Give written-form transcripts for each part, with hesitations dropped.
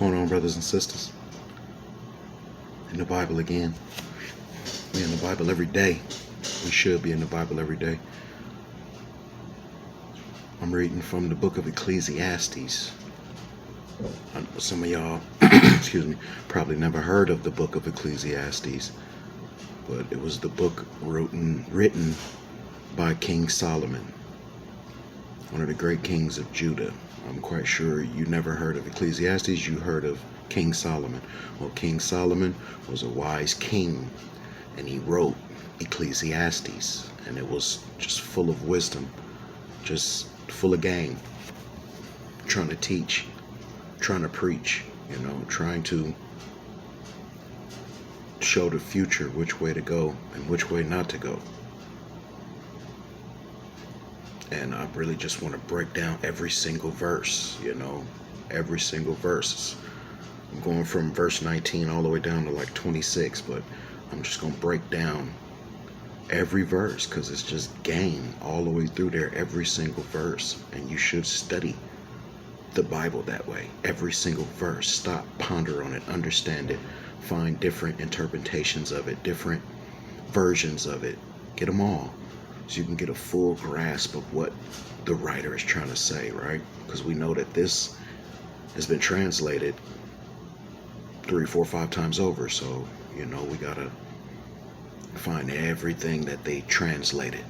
going on, brothers and sisters? In the Bible again. We're in the Bible every day. We should be in the Bible every day. I'm reading from the book of Ecclesiastes. Some of y'all, excuse me, probably never heard of the book of Ecclesiastes, but it was the book written by King Solomon, one of the great kings of Judah. I'm quite sure you never heard of Ecclesiastes, you heard of King Solomon. Well, King Solomon was a wise king, and he wrote Ecclesiastes, and it was just full of wisdom, just full of game, trying to teach, trying to preach, trying to show the future which way to go and which way not to go. And I really just want to break down every single verse, every single verse. I'm going from verse 19 all the way down to like 26, but I'm just going to break down every verse because it's just game all the way through there, every single verse. And you should study the Bible that way. Every single verse. Stop, ponder on it, understand it, find different interpretations of it, different versions of it. Get them all, so you can get a full grasp of what the writer is trying to say, right? Because we know that this has been translated 3, 4, 5 times over. So, we gotta find everything that they translated.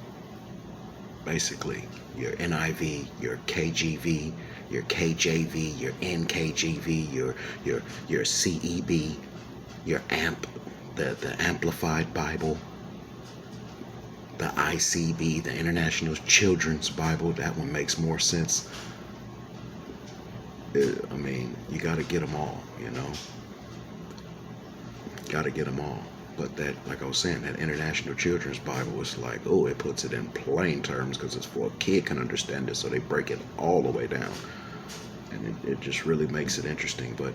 Basically, your NIV, your KGV, your KJV, your NKJV, your CEB, your AMP, the Amplified Bible, the ICB, the International Children's Bible. That one makes more sense. I mean, you got to get them all, Got to get them all. But that, like I was saying, that International Children's Bible is like, oh, it puts it in plain terms because it's for a kid can understand it, so they break it all the way down. And it just really makes it interesting. But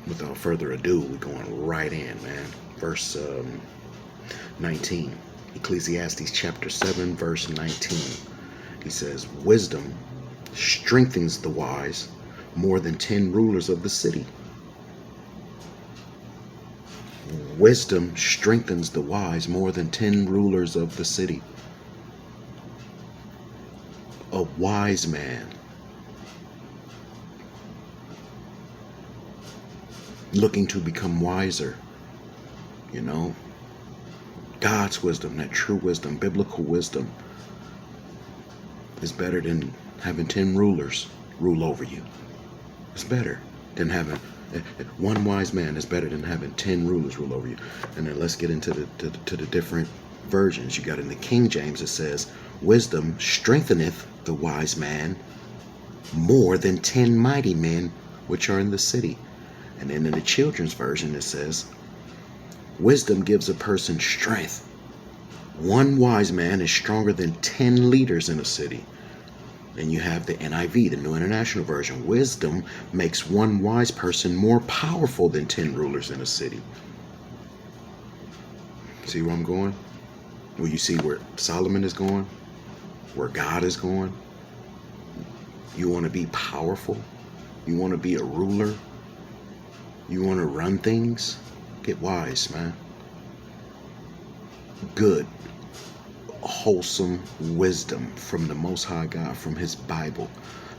without further ado, we're going right in, man. Verse 19. Ecclesiastes chapter 7, verse 19. He says, wisdom strengthens the wise more than 10 rulers of the city. Wisdom strengthens the wise more than 10 rulers of the city. A wise man looking to become wiser, God's wisdom, that true wisdom, biblical wisdom, is better than having 10 rulers rule over you. It's better than having one wise man is better than having 10 rulers rule over you. And then let's get into the different versions. You got in the King James, it says, wisdom strengtheneth the wise man more than 10 mighty men which are in the city. And then in the Children's Version, it says, wisdom gives a person strength. One wise man is stronger than 10 leaders in a city. Then you have the NIV, the New International Version. Wisdom makes one wise person more powerful than 10 rulers in a city. See where I'm going? Well, you see where Solomon is going? Where God is going? You want to be powerful? You want to be a ruler? You want to run things? Get wise, man. Good, wholesome wisdom from the Most High God, from His Bible.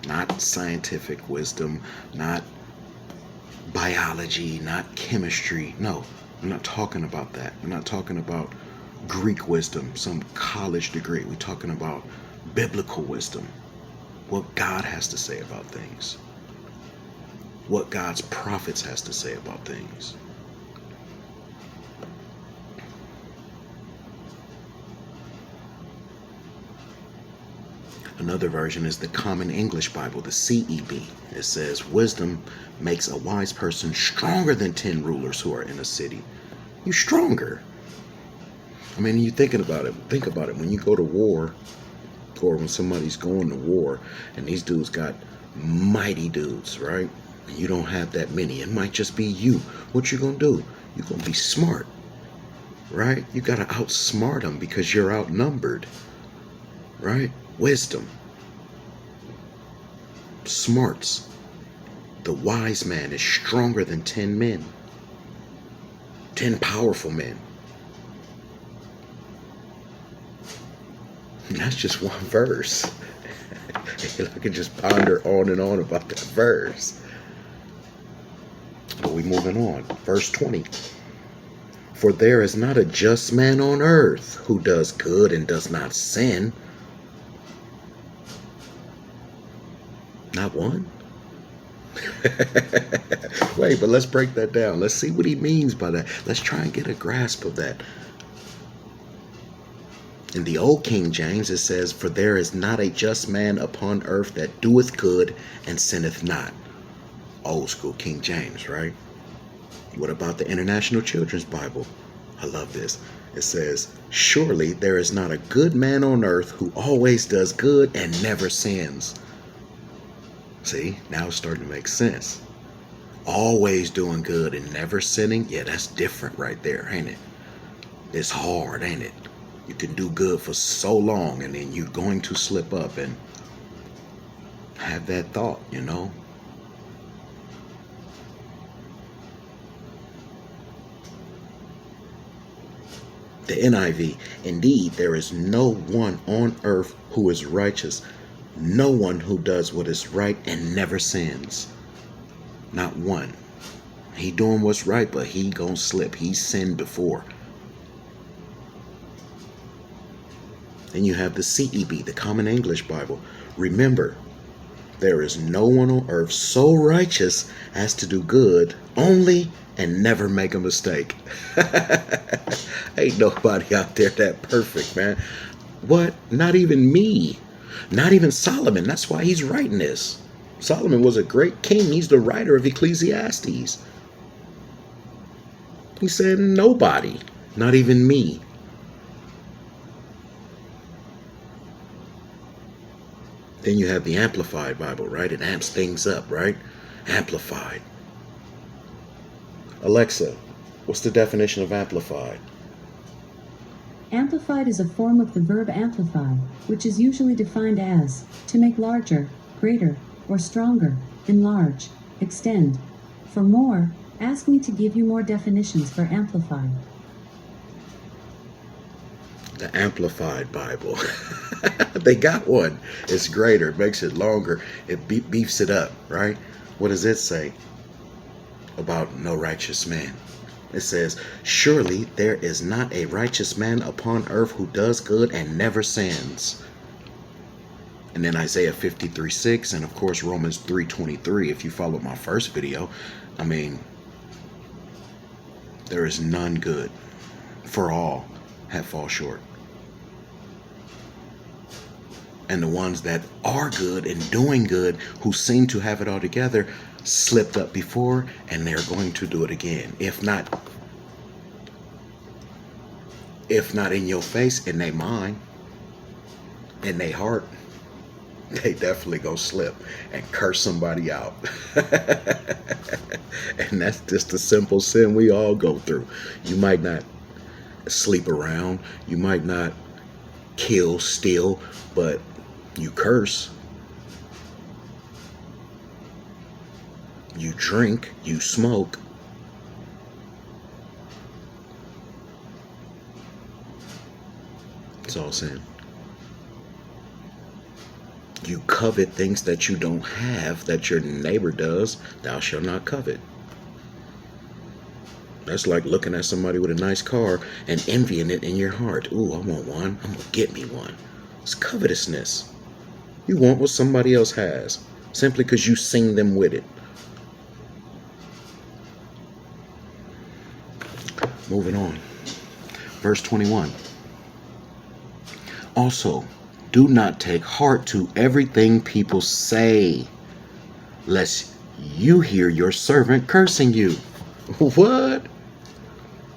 Not scientific wisdom, not biology, not chemistry. No, I'm not talking about that. I'm not talking about Greek wisdom, some college degree. We're talking about biblical wisdom. What God has to say about things. What God's prophets has to say about things. Another version is the Common English Bible, the CEB. It says, wisdom makes a wise person stronger than 10 rulers who are in a city. You're stronger. I mean, you're thinking about it. Think about it. When you go to war, or when somebody's going to war, and these dudes got mighty dudes, right? And you don't have that many. It might just be you. What you gonna do? You're gonna be smart, right? You gotta outsmart them because you're outnumbered, right? Wisdom, smarts, The wise man is stronger than 10 men, 10 powerful men. And that's just one verse. I can just ponder on and on about that verse. But we're moving on. Verse 20. For there is not a just man on earth who does good and does not sin. Not one? Wait, but let's break that down. Let's see what he means by that. Let's try and get a grasp of that. In the old King James, it says, for there is not a just man upon earth that doeth good and sinneth not. Old school King James, right? What about the International Children's Bible? I love this. It says, surely there is not a good man on earth who always does good and never sins. See, now it's starting to make sense. Always doing good and never sinning. Yeah, that's different right there, ain't it? It's hard, ain't it? You can do good for so long and then you're going to slip up and have that thought, you know? The NIV, indeed, there is no one on earth who is righteous, no one who does what is right and never sins. Not one. He doing what's right, but he gonna slip. He sinned before. Then you have the CEB, the Common English Bible. Remember, there is no one on earth so righteous as to do good only and never make a mistake. Ain't nobody out there that perfect, man. What? Not even me. Not even Solomon. That's why he's writing this. Solomon was a great king. He's the writer of Ecclesiastes. He said, nobody. Not even me. Then you have the Amplified Bible, right? It amps things up, right? Amplified. Alexa, what's the definition of amplified? Amplified is a form of the verb amplify, which is usually defined as to make larger, greater, or stronger, enlarge, extend. For more, ask me to give you more definitions for amplified. The Amplified Bible. They got one. It's greater. It makes it longer. It beefs it up, right? What does it say about no righteous man? It says, surely there is not a righteous man upon earth who does good and never sins. And then Isaiah 53:6, and of course Romans 3:23. If you followed my first video, I mean, there is none good, for all have fall short. And the ones that are good and doing good, who seem to have it all together, slipped up before, and they're going to do it again. If not in your face, in their mind, in their heart, they definitely go slip and curse somebody out. And that's just a simple sin we all go through. You might not sleep around, you might not kill, steal, but you curse, you drink, you smoke. It's all sin. You covet things that you don't have, that your neighbor does. Thou shalt not covet. That's like looking at somebody with a nice car and envying it in your heart. Ooh, I want one. I'm going to get me one. It's covetousness. You want what somebody else has simply because you seen them with it. Moving on. Verse 21. Also, do not take heart to everything people say, lest you hear your servant cursing you. What?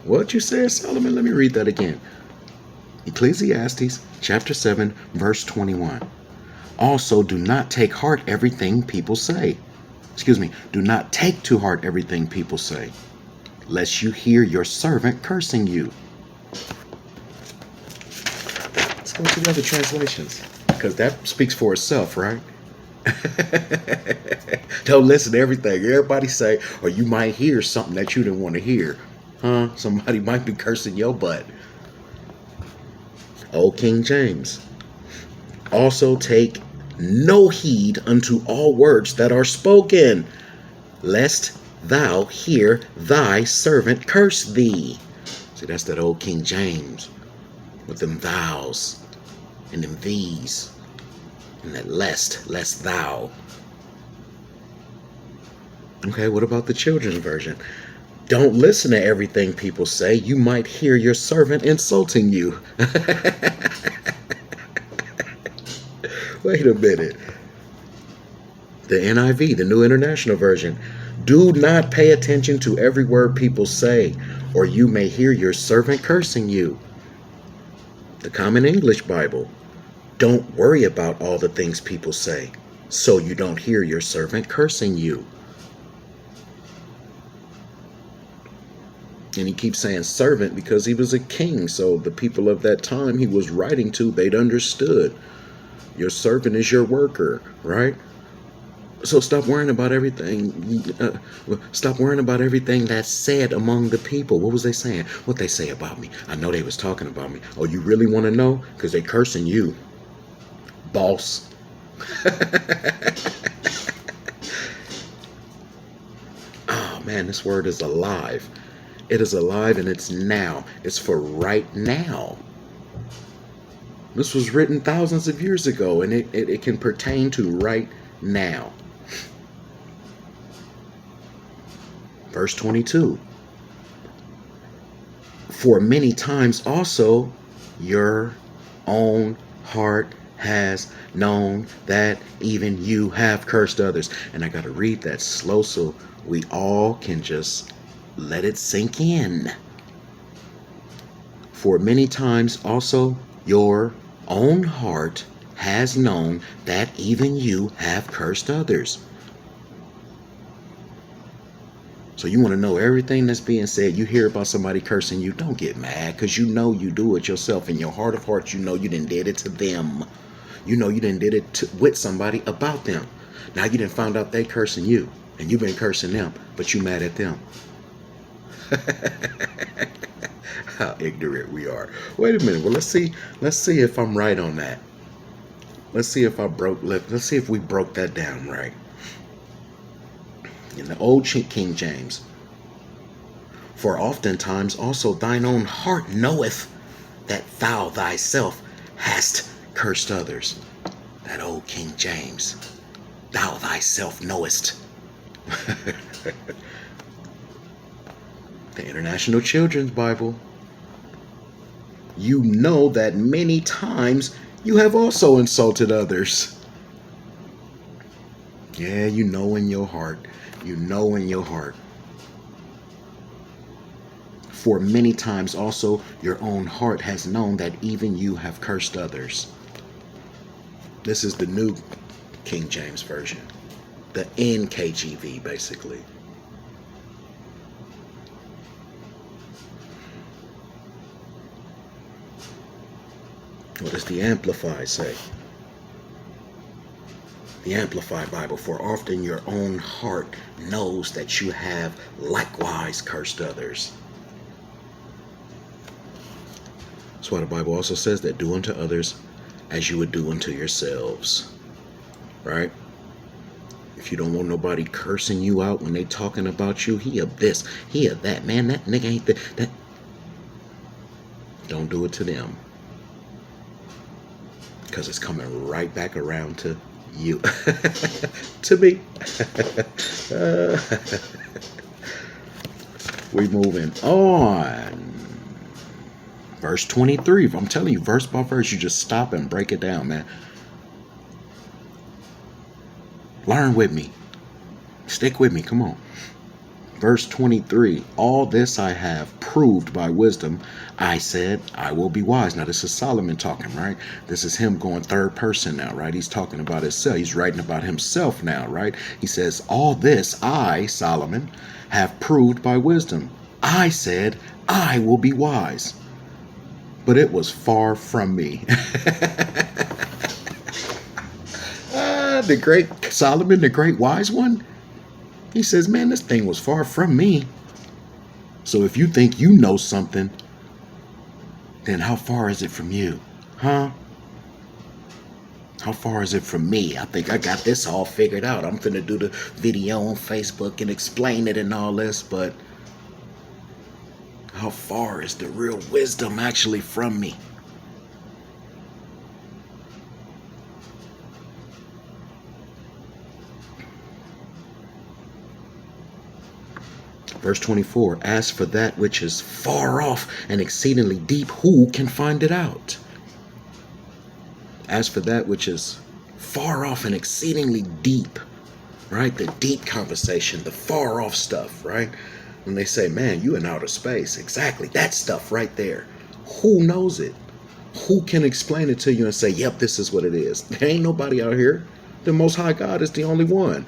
What you said, Solomon? Let me read that again. Ecclesiastes chapter 7, verse 21. Also, do not take heart everything people say. Do not take to heart everything people say, lest you hear your servant cursing you. Let's go to the other translations, because that speaks for itself, right? Don't listen to everything everybody say, or you might hear something that you didn't want to hear. Huh? Somebody might be cursing your butt. Old King James. Also take no heed unto all words that are spoken, lest thou hear thy servant curse thee. See, that's that old King James with them thous and them these and that lest thou. Okay, what about the children's version? Don't listen to everything people say. You might hear your servant insulting you. Wait a minute. The NIV, the New International Version. Do not pay attention to every word people say, or you may hear your servant cursing you. The Common English Bible. Don't worry about all the things people say, so you don't hear your servant cursing you. And he keeps saying servant because he was a king, so the people of that time he was writing to, they'd understood. Your servant is your worker, right? So stop worrying about everything. Stop worrying about everything that's said among the people. What was they saying? What they say about me? I know they was talking about me. Oh, you really want to know? Because they cursing you, boss. Oh man, this word is alive. It is alive and it's now. It's for right now. This was written thousands of years ago, and it can pertain to right now. Verse 22. For many times also your own heart has known that even you have cursed others. And I got to read that slow so we all can just let it sink in. For many times also your own heart has known that even you have cursed others. So you want to know everything that's being said. You hear about somebody cursing you, don't get mad, because you know you do it yourself. In your heart of hearts, you know you done did it to them. You know you done did it with somebody about them. Now you done found out they cursing you, and you've been cursing them, but you mad at them. How ignorant we are. Wait a minute. Well, let's see if I'm right on that. Let's see if we broke that down right. In the old King James. For oftentimes also thine own heart knoweth that thou thyself hast cursed others. That old King James. Thou thyself knowest. The International Children's Bible. You know that many times you have also insulted others. Yeah, you know in your heart. You know in your heart. For many times also your own heart has known that even you have cursed others. This is the New King James Version. The NKJV, basically. What does the Amplified say? The Amplified Bible. For often your own heart knows that you have likewise cursed others. That's why the Bible also says that do unto others as you would do unto yourselves. Right? If you don't want nobody cursing you out when they talking about you, he of this, he of that. Man, that nigga ain't that. Don't do it to them. Because it's coming right back around to you. To me. We moving on. Verse 23. I'm telling you, verse by verse, you just stop and break it down, man. Learn with me. Stick with me. Come on. Verse 23. All this I have proved by wisdom. I said, I will be wise. Now, this is Solomon talking, right? This is him going third person now, right? He's talking about himself. He's writing about himself now, right? He says, all this I, Solomon, have proved by wisdom. I said, I will be wise. But it was far from me. The great Solomon, the great wise one, he says, man, this thing was far from me. So if you think you know something, then how far is it from you? Huh? How far is it from me? I think I got this all figured out. I'm finna do the video on Facebook and explain it and all this, but how far is the real wisdom actually from me? Verse 24, as for that which is far off and exceedingly deep, who can find it out? As for that which is far off and exceedingly deep, right? The deep conversation, the far off stuff, right? When they say, man, you in outer space. Exactly. That stuff right there. Who knows it? Who can explain it to you and say, yep, this is what it is? There ain't nobody out here. The Most High God is the only one.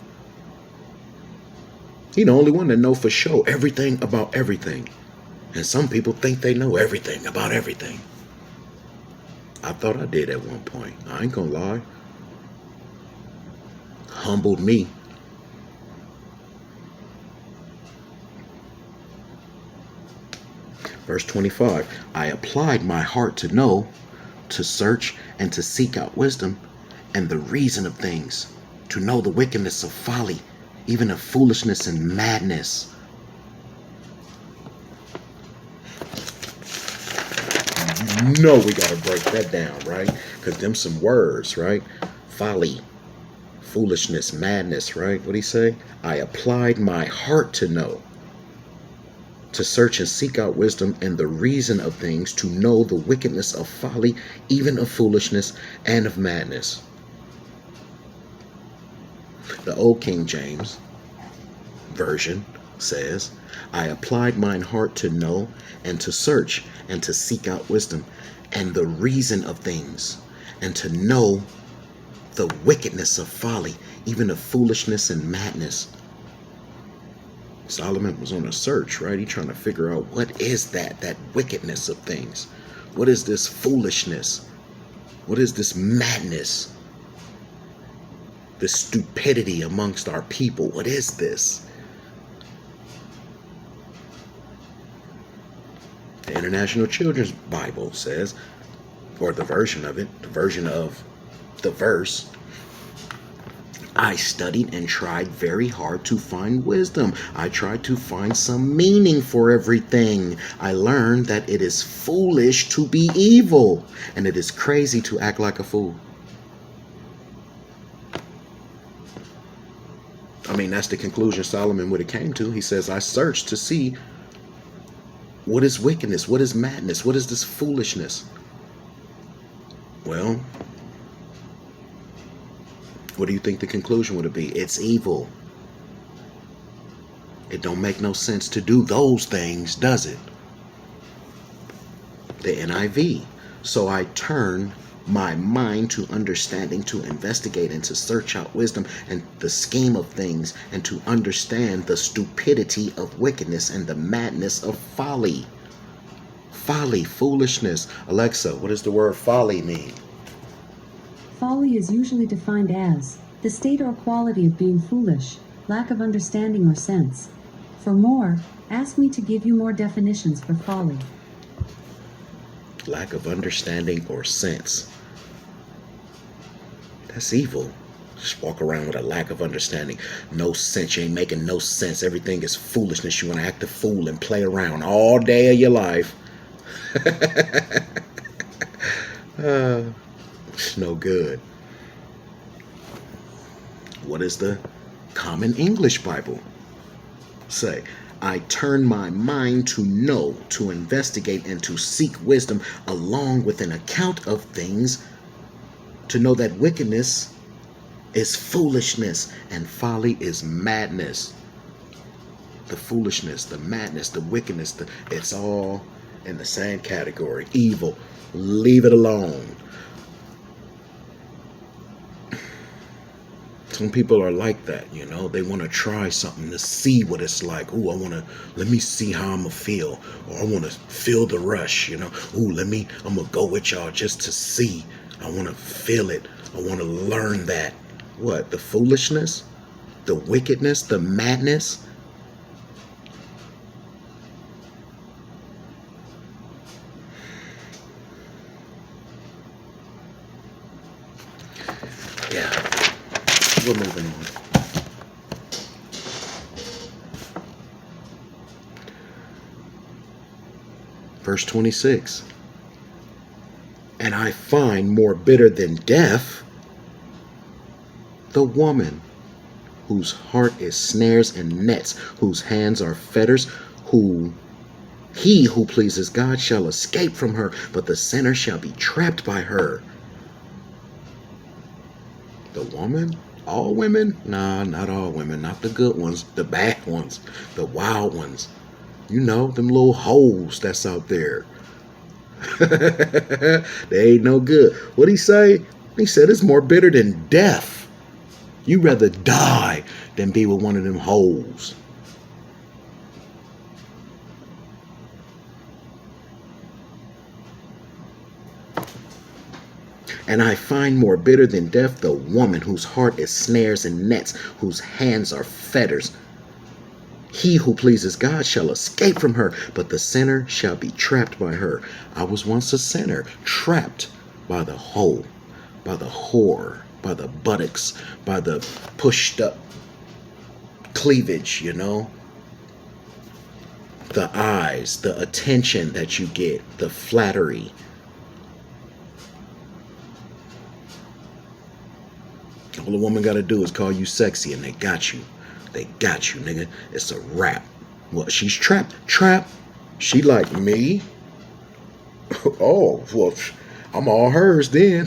He the only one that know for sure everything about everything. And some people think they know everything about everything. I thought I did at one point. I ain't gonna lie. Humbled me. Verse 25, I applied my heart to know, to search, and to seek out wisdom and the reason of things, to know the wickedness of folly, even of foolishness and madness. You know we gotta break that down, right? Because them some words, right? Folly, foolishness, madness, right? What'd he say? I applied my heart to know, to search and seek out wisdom and the reason of things, to know the wickedness of folly, even of foolishness and of madness. The Old King James Version says, I applied mine heart to know and to search and to seek out wisdom and the reason of things, and to know the wickedness of folly, even of foolishness and madness. Solomon was on a search, right? He trying to figure out what is that wickedness of things. What is this foolishness? What is this madness? This stupidity amongst our people. What is this? The International Children's Bible says, or the version of it, the version of the verse, I studied and tried very hard to find wisdom. I tried to find some meaning for everything. I learned that it is foolish to be evil, and it is crazy to act like a fool. I mean, that's the conclusion Solomon would have came to. He says, I searched to see what is wickedness, what is madness, what is this foolishness? Well, what do you think the conclusion would be? It's evil. It don't make no sense to do those things, does it? The NIV. So I turn my mind to understanding, to investigate and to search out wisdom and the scheme of things, and to understand the stupidity of wickedness and the madness of folly. Folly, foolishness. Alexa, what does the word folly mean? Folly is usually defined as the state or quality of being foolish, lack of understanding or sense. For more, ask me to give you more definitions for folly. Lack of understanding or sense. That's evil. Just walk around with a lack of understanding. No sense. You ain't making no sense. Everything is foolishness. You want to act a fool and play around all day of your life. It's no good. What does the Common English Bible say? I turn my mind to know, to investigate, and to seek wisdom, along with an account of things, to know that wickedness is foolishness and folly is madness. The foolishness, the madness, the wickedness, it's all in the same category. Evil. Leave it alone. Some people are like that, you know. They want to try something to see what it's like. Ooh, let me see how I'm going to feel. Or I want to feel the rush, you know. Ooh, I'm going to go with y'all just to see. I want to feel it. I want to learn that. what? The foolishness, the wickedness, the madness. Yeah, we're moving on. Verse 26. And I find more bitter than death the woman whose heart is snares and nets, whose hands are fetters, who he who pleases God shall escape from her, but the sinner shall be trapped by her. The woman? All women? Nah, not all women. Not the good ones. The bad ones. The wild ones. You know, them little hoes that's out there. They ain't no good. What'd he say? He said it's more bitter than death. You'd rather die than be with one of them hoes. And I find more bitter than death the woman whose heart is snares and nets, whose hands are fetters. He who pleases God shall escape from her, but the sinner shall be trapped by her. I was once a sinner, trapped by the hoe, by the whore, by the buttocks, by the pushed up cleavage, you know? The eyes, the attention that you get, the flattery. All a woman got to do is call you sexy and they got you. They got you, nigga. It's a wrap. Well, she's trapped. Trapped. She like me. Oh, well, I'm all hers then.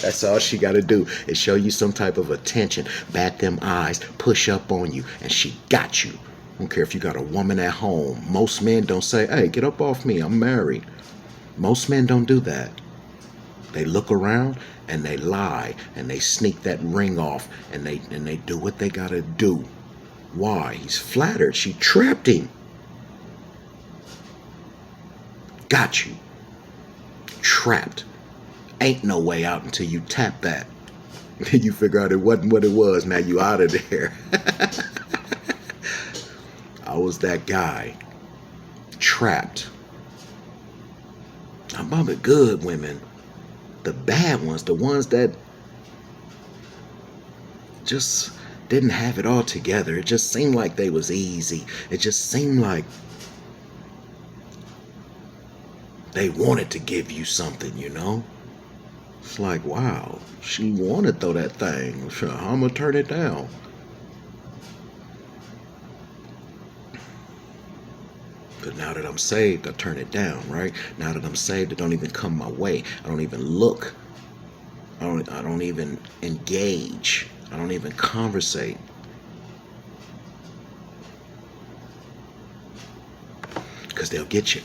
That's all she got to do is show you some type of attention, bat them eyes, push up on you, and she got you. I don't care if you got a woman at home. Most men don't say, hey, get up off me, I'm married. Most men don't do that. They look around and they lie and they sneak that ring off and they do what they gotta do. Why? He's flattered. She trapped him. Got you. Trapped. Ain't no way out until you tap that. You figure out it wasn't what it was. Now you out of there. I was that guy. Trapped. I'm about the good women. The bad ones, the ones that just didn't have it all together. It just seemed like they was easy. It just seemed like they wanted to give you something, you know? It's like, wow, she wanted to throw that thing. I'm gonna turn it down. But now that I'm saved, I turn it down, right? Now that I'm saved, it don't even come my way. I don't even look. I don't even engage. I don't even conversate. Because they'll get you.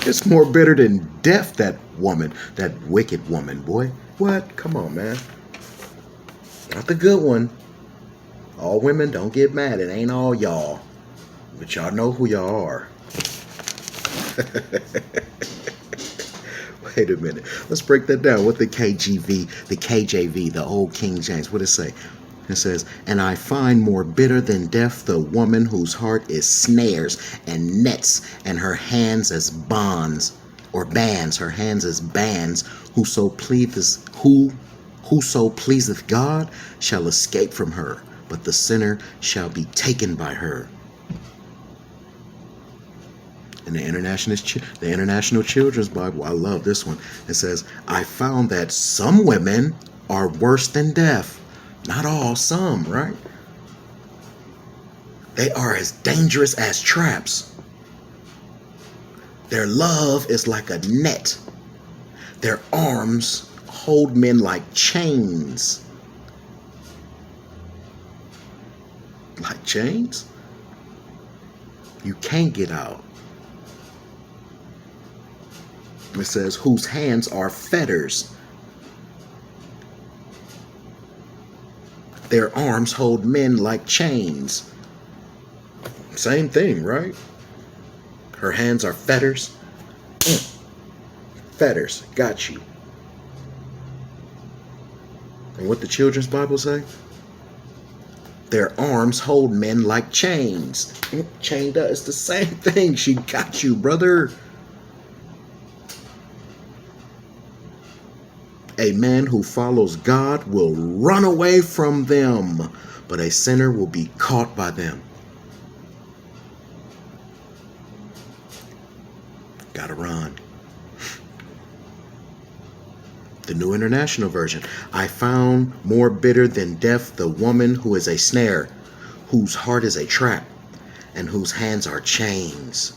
It's more bitter than death, that woman, that wicked woman, boy. What? Come on, man. Not the good one. All women, don't get mad. It ain't all y'all. But y'all know who y'all are. Wait a minute. Let's break that down. What the KJV, the old King James, what it say? It says, and I find more bitter than death the woman whose heart is snares and nets, and her hands as bonds, or bands, her hands as bands, whoso pleaseth God shall escape from her, but the sinner shall be taken by her. In the International Children's Bible, I love this one. It says, I found that some women are worse than death. Not all, some, right? They are as dangerous as traps. Their love is like a net. Their arms hold men like chains. Like chains? You can't get out. It says, whose hands are fetters. Their arms hold men like chains. Same thing, right? Her hands are fetters. fetters, got you. And what the children's Bible say? Their arms hold men like chains. Chained up, it's the same thing. She got you, brother. A man who follows God will run away from them, but a sinner will be caught by them. Gotta run. The New International Version. I found more bitter than death the woman who is a snare, whose heart is a trap, and whose hands are chains.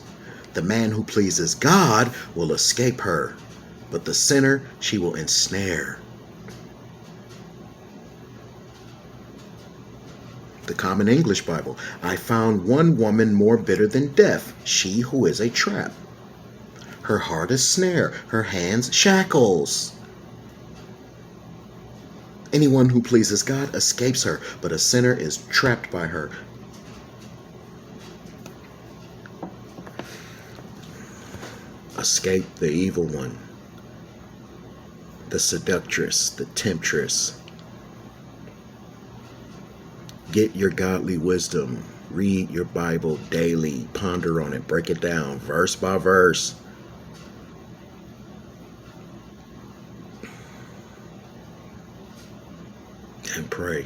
The man who pleases God will escape her, but the sinner she will ensnare. The Common English Bible. I found one woman more bitter than death, she who is a trap. Her heart is snare, her hands shackles. Anyone who pleases God escapes her, but a sinner is trapped by her. Escape the evil one, the seductress, the temptress. Get your godly wisdom. Read your Bible daily. Ponder on it. Break it down verse by verse. And pray.